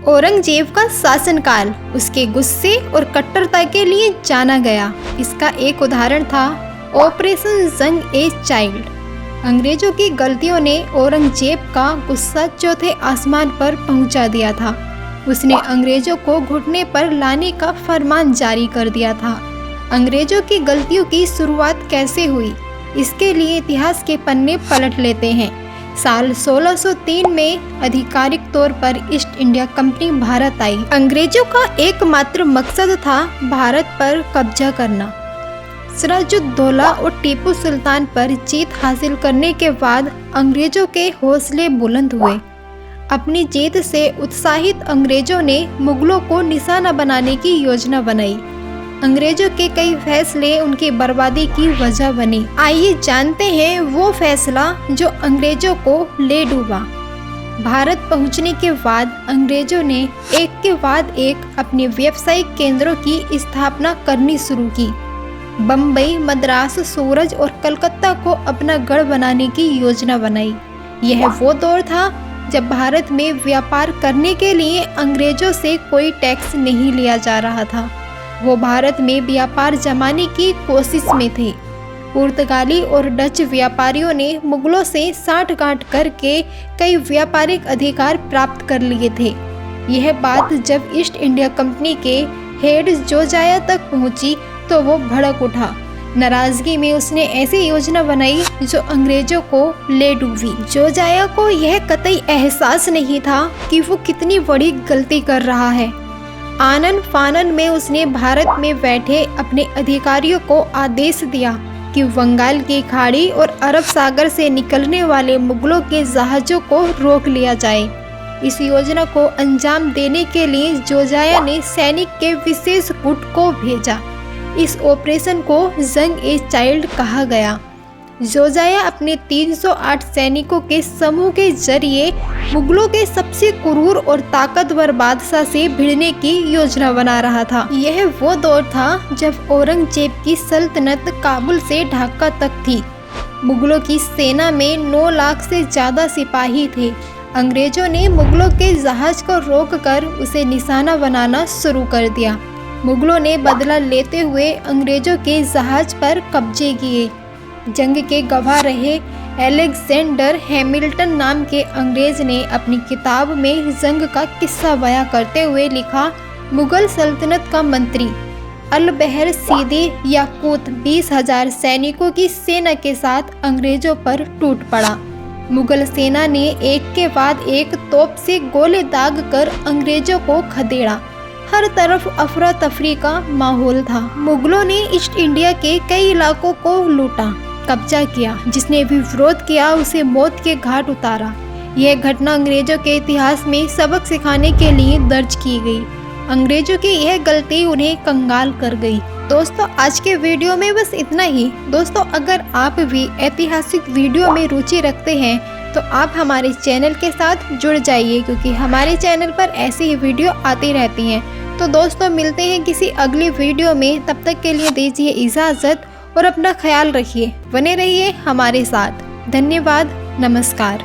औरंगजेब का शासनकाल उसके गुस्से और कट्टरता के लिए जाना गया। इसका एक उदाहरण था ऑपरेशन जंग ए चाइल्ड। अंग्रेजों की गलतियों ने औरंगजेब का गुस्सा चौथे आसमान पर पहुंचा दिया था। उसने अंग्रेजों को घुटने पर लाने का फरमान जारी कर दिया था। अंग्रेजों की गलतियों की शुरुआत कैसे हुई, इसके लिए इतिहास के पन्ने पलट लेते हैं। साल 1603 में आधिकारिक तौर पर ईस्ट इंडिया कंपनी भारत आई। अंग्रेजों का एकमात्र मकसद था भारत पर कब्जा करना। सिराजुद्दौला और टीपू सुल्तान पर जीत हासिल करने के बाद अंग्रेजों के हौसले बुलंद हुए। अपनी जीत से उत्साहित अंग्रेजों ने मुगलों को निशाना बनाने की योजना बनाई। अंग्रेजों के कई फैसले उनकी बर्बादी की वजह बने। आइए जानते हैं वो फैसला जो अंग्रेजों को ले डूबा। भारत पहुंचने के बाद अंग्रेजों ने एक के बाद एक अपने व्यावसायिक केंद्रों की स्थापना करनी शुरू की। बम्बई, मद्रास, सूरज और कलकत्ता को अपना गढ़ बनाने की योजना बनाई। यह वो दौर था जब भारत में व्यापार करने के लिए अंग्रेजों से कोई टैक्स नहीं लिया जा रहा था। वो भारत में व्यापार जमाने की कोशिश में थे। पुर्तगाली और डच व्यापारियों ने मुगलों से साठगांठ करके कई व्यापारिक अधिकार प्राप्त कर लिए थे। यह बात जब ईस्ट इंडिया कंपनी के हेड जोजाया तक पहुंची तो वो भड़क उठा। नाराजगी में उसने ऐसी योजना बनाई जो अंग्रेजों को ले डूबी। जोजाया को यह कतई एहसास नहीं था कि वो कितनी बड़ी गलती कर रहा है। आनन फानन में उसने भारत में बैठे अपने अधिकारियों को आदेश दिया कि बंगाल की खाड़ी और अरब सागर से निकलने वाले मुगलों के जहाज़ों को रोक लिया जाए। इस योजना को अंजाम देने के लिए जोजाया ने सैनिक के विशेष गुट को भेजा। इस ऑपरेशन को जंग ए चाइल्ड कहा गया। जोजाया अपने 308 सैनिकों के समूह के जरिए मुगलों के सबसे क्रूर और ताकतवर बादशाह से भिड़ने की योजना बना रहा था। यह वो दौर था जब औरंगजेब की सल्तनत काबुल से ढाका तक थी। मुगलों की सेना में 9 लाख से ज़्यादा सिपाही थे। अंग्रेजों ने मुगलों के जहाज को रोककर उसे निशाना बनाना शुरू कर दिया। मुगलों ने बदला लेते हुए अंग्रेजों के जहाज पर कब्जे किए। जंग के गवाह रहे अलेक्जेंडर हैमिल्टन नाम के अंग्रेज ने अपनी किताब में जंग का किस्सा बयां करते हुए लिखा, मुगल सल्तनत का मंत्री अल-बहर सीधे याकूत 20,000 सैनिकों की सेना के साथ अंग्रेजों पर टूट पड़ा। मुगल सेना ने एक के बाद एक तोप से गोले दाग कर अंग्रेजों को खदेड़ा। हर तरफ अफरा तफरी का माहौल था। मुगलों ने ईस्ट इंडिया के कई इलाकों को लूटा, कब्जा किया। जिसने भी विरोध किया उसे मौत के घाट उतारा। यह घटना अंग्रेजों के इतिहास में सबक सिखाने के लिए दर्ज की गई। अंग्रेजों की यह गलती उन्हें कंगाल कर गई। दोस्तों, आज के वीडियो में बस इतना ही। दोस्तों, अगर आप भी ऐतिहासिक वीडियो में रुचि रखते हैं तो आप हमारे चैनल के साथ जुड़ जाइए, क्योंकि हमारे चैनल पर ऐसी ही वीडियो आती रहती हैं। तो दोस्तों, मिलते हैं किसी अगली वीडियो में। तब तक के लिए दीजिए इजाज़त और अपना ख्याल रखिए। बने रहिए हमारे साथ। धन्यवाद। नमस्कार।